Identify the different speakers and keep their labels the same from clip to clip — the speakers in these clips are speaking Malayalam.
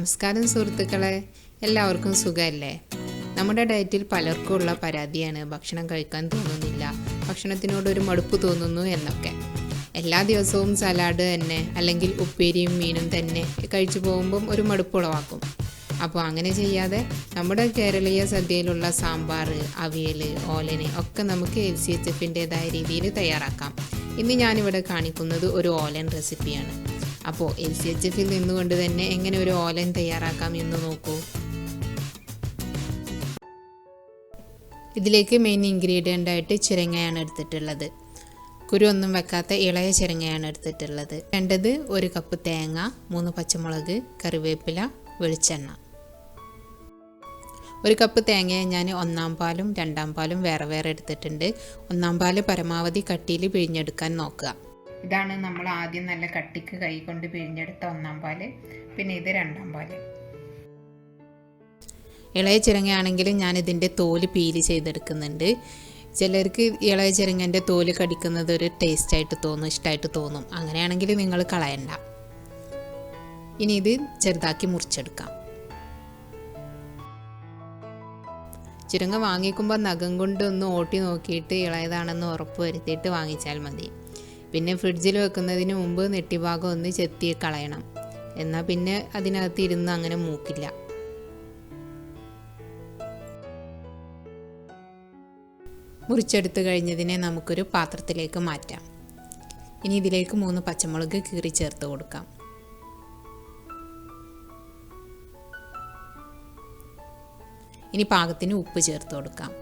Speaker 1: നമസ്കാരം സുഹൃത്തുക്കളെ, എല്ലാവർക്കും സുഖമല്ലേ? നമ്മുടെ ഡയറ്റിൽ പലർക്കും ഉള്ള പരാതിയാണ് ഭക്ഷണം കഴിക്കാൻ തോന്നുന്നില്ല, ഭക്ഷണത്തിനോടൊരു മടുപ്പ് തോന്നുന്നു എന്നൊക്കെ. എല്ലാ ദിവസവും സലാഡ് തന്നെ അല്ലെങ്കിൽ ഉപ്പേരിയും മീനും തന്നെ കഴിച്ചു പോകുമ്പം ഒരു മടുപ്പ് ഉളവാക്കും. അപ്പോൾ അങ്ങനെ ചെയ്യാതെ നമ്മുടെ കേരളീയ സദ്യയിലുള്ള സാമ്പാർ, അവിയൽ, ഓലന് ഒക്കെ നമുക്ക് LCHFൻ്റേതായ രീതിയിൽ തയ്യാറാക്കാം. ഇന്ന് ഞാനിവിടെ കാണിക്കുന്നത് ഒരു ഓലൻ റെസിപ്പിയാണ്. അപ്പോൾ LCHFിൽ നിന്നുകൊണ്ട് തന്നെ എങ്ങനെ ഒരു ഓലൻ തയ്യാറാക്കാം എന്ന് നോക്കൂ. ഇതിലേക്ക് മെയിൻ ഇൻഗ്രീഡിയൻ്റ് ആയിട്ട് ചിരങ്ങയാണ് എടുത്തിട്ടുള്ളത്. കുരു ഒന്നും വെക്കാത്ത ഇളയ ചിരങ്ങയാണ് എടുത്തിട്ടുള്ളത്. വേണ്ടത് 1 കപ്പ് തേങ്ങ, 3 പച്ചമുളക്, കറിവേപ്പില, വെളിച്ചെണ്ണ. 1 കപ്പ് തേങ്ങയെ ഞാൻ 1-ാം പാലും 2-ാം പാലും വേറെ എടുത്തിട്ടുണ്ട്. 1-ാം പാല് പരമാവധി കട്ടിയിൽ പിഴിഞ്ഞെടുക്കാൻ നോക്കുക. ഇതാണ് നമ്മൾ ആദ്യം നല്ല കട്ടിക്ക് കൈ കൊണ്ട് പിഴിഞ്ഞെടുത്ത 1-ാം പാല്. പിന്നെ ഇത് 2-ാം പാല്. ഇളയ ചിരങ്ങയാണെങ്കിൽ ഞാനിതിൻ്റെ തോല് പീല് ചെയ്തെടുക്കുന്നുണ്ട്. ചിലർക്ക് ഇളയ ചിരങ്ങൻ്റെ തോല് കടിക്കുന്നത് ഒരു ടേസ്റ്റായിട്ട് തോന്നും, ഇഷ്ടമായിട്ട് തോന്നും. അങ്ങനെയാണെങ്കിൽ നിങ്ങൾ കളയണ്ട. ഇനി ഇത് ചെറുതാക്കി മുറിച്ചെടുക്കാം. ചിരങ്ങ വാങ്ങിക്കുമ്പോൾ നഖം കൊണ്ട് ഒന്ന് ഓട്ടി നോക്കിയിട്ട് ഇളയതാണെന്ന് ഉറപ്പ് വരുത്തിയിട്ട് വാങ്ങിച്ചാൽ മതി. പിന്നെ ഫ്രിഡ്ജിൽ വെക്കുന്നതിന് മുമ്പ് നെട്ടിഭാഗം ഒന്ന് ചെത്തി കളയണം. എന്നാൽ പിന്നെ അതിനകത്ത് ഇരുന്ന് അങ്ങനെ മൂക്കില്ല. മുറിച്ചെടുത്ത് കഴിഞ്ഞതിനെ നമുക്കൊരു പാത്രത്തിലേക്ക് മാറ്റാം. ഇനി ഇതിലേക്ക് 3 പച്ചമുളക് കീറി ചേർത്ത് കൊടുക്കാം. ഇനി പാകത്തിന് ഉപ്പ് ചേർത്ത് കൊടുക്കാം.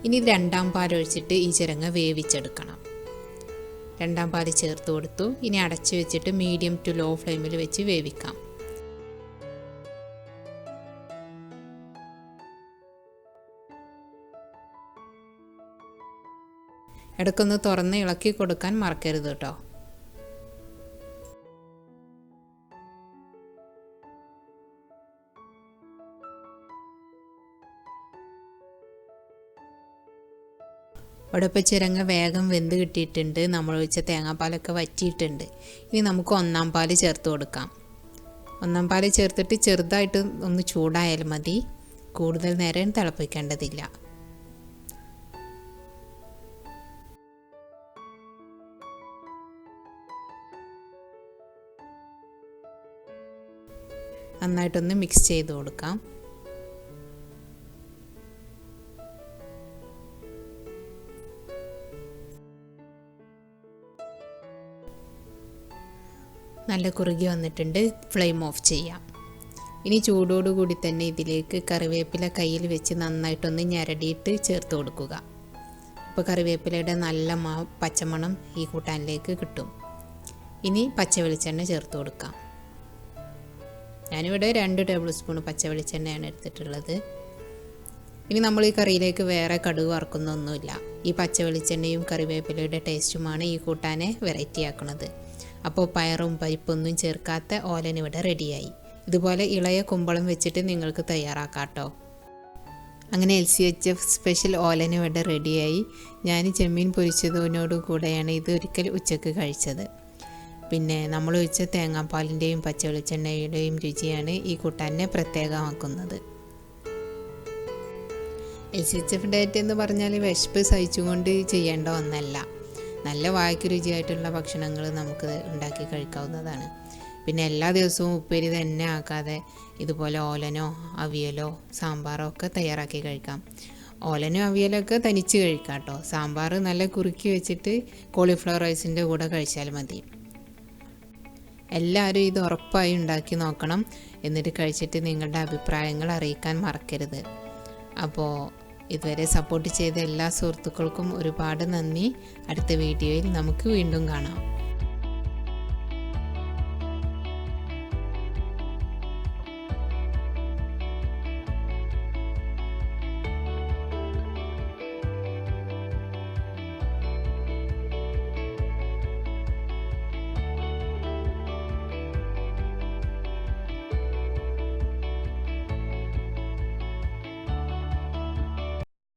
Speaker 1: ഇനി 2-ാം പാൽ ഒഴിച്ചിട്ട് ഈ ചിരങ്ങ വേവിച്ചെടുക്കണം. 2-ാം പാൽ ചേർത്ത് കൊടുത്തു. ഇനി അടച്ചു വെച്ചിട്ട് മീഡിയം ടു ലോ ഫ്ലെയിമിൽ വെച്ച് വേവിക്കാം. ഇടയ്ക്കൊന്ന് തുറന്ന് ഇളക്കി കൊടുക്കാൻ മറക്കരുത് കേട്ടോ. ഉടപ്പ ചിരങ്ങ വേഗം വെന്ത് കിട്ടിയിട്ടുണ്ട്. നമ്മൾ ഒഴിച്ച തേങ്ങാപ്പാലൊക്കെ വറ്റിയിട്ടുണ്ട്. ഇനി നമുക്ക് 1-ാം പാല് ചേർത്ത് കൊടുക്കാം. 1-ാം പാല് ചേർത്തിട്ട് ചെറുതായിട്ട് ഒന്ന് ചൂടായാലും മതി. കൂടുതൽ നേരം തിളപ്പിക്കേണ്ടതില്ല. നന്നായിട്ടൊന്ന് മിക്സ് ചെയ്ത് കൊടുക്കാം. നല്ല കുറുകി വന്നിട്ടുണ്ട്. ഫ്ലെയിം ഓഫ് ചെയ്യാം. ഇനി ചൂടോടുകൂടി തന്നെ ഇതിലേക്ക് കറിവേപ്പില കയ്യിൽ വെച്ച് നന്നായിട്ടൊന്ന് ഞരടിയിട്ട് ചേർത്ത് കൊടുക്കുക. അപ്പോൾ കറിവേപ്പിലയുടെ നല്ല പച്ചമണം ഈ കൂട്ടാനിലേക്ക് കിട്ടും. ഇനി പച്ച വെളിച്ചെണ്ണ ചേർത്ത് കൊടുക്കാം. ഞാനിവിടെ 2 ടേബിൾ സ്പൂൺ പച്ച വെളിച്ചെണ്ണയാണ് എടുത്തിട്ടുള്ളത്. ഇനി നമ്മൾ ഈ കറിയിലേക്ക് വേറെ കടുക് വറക്കുന്നൊന്നുമില്ല. ഈ പച്ച വെളിച്ചെണ്ണയും കറിവേപ്പിലയുടെ ടേസ്റ്റുമാണ് ഈ കൂട്ടാനെ വെറൈറ്റി ആക്കുന്നത്. അപ്പോൾ പയറും പരിപ്പൊന്നും ചേർക്കാത്ത ഓലൻ ഇവിടെ റെഡിയായി. ഇതുപോലെ ഇളയ കുമ്പളം വെച്ചിട്ട് നിങ്ങൾക്ക് തയ്യാറാക്കാം കേട്ടോ. അങ്ങനെ LCHF സ്പെഷ്യൽ ഓലൻ ഇവിടെ റെഡിയായി. ഞാൻ ചെമ്മീൻ പൊരിച്ചതിനോട് കൂടെയാണ് ഇത് ഒരിക്കൽ ഉച്ചക്ക് കഴിച്ചത്. പിന്നെ നമ്മൾ ഒഴിച്ച തേങ്ങാപ്പാലിൻ്റെയും പച്ച വെളിച്ചെണ്ണയുടെയും രുചിയാണ് ഈ കൂട്ടാനെ പ്രത്യേകമാക്കുന്നത്. LCHF ഡയറ്റ് എന്ന് പറഞ്ഞാൽ വിശപ്പ് സഹിച്ചുകൊണ്ട് ചെയ്യേണ്ട ഒന്നല്ല. നല്ല വായ്ക്ക് രുചിയായിട്ടുള്ള ഭക്ഷണങ്ങൾ നമുക്ക് ഉണ്ടാക്കി കഴിക്കാവുന്നതാണ്. പിന്നെ എല്ലാ ദിവസവും ഉപ്പേരി തന്നെ ആക്കാതെ ഇതുപോലെ ഓലനോ അവിയലോ സാമ്പാറോ ഒക്കെ തയ്യാറാക്കി കഴിക്കാം. ഓലനോ അവിയലൊക്കെ തനിച്ച് കഴിക്കാം കേട്ടോ. സാമ്പാർ നല്ല കുറുക്കി വെച്ചിട്ട് കോളിഫ്ലവർ റൈസിൻ്റെ കൂടെ കഴിച്ചാൽ മതി. എല്ലാവരും ഇത് ഉറപ്പായി ഉണ്ടാക്കി നോക്കണം. എന്നിട്ട് കഴിച്ചിട്ട് നിങ്ങളുടെ അഭിപ്രായങ്ങൾ അറിയിക്കാൻ മറക്കരുത്. അപ്പോൾ ഇതുവരെ സപ്പോർട്ട് ചെയ്ത എല്ലാ സുഹൃത്തുക്കൾക്കും ഒരുപാട് നന്ദി. അടുത്ത വീഡിയോയിൽ നമുക്ക് വീണ്ടും കാണാം.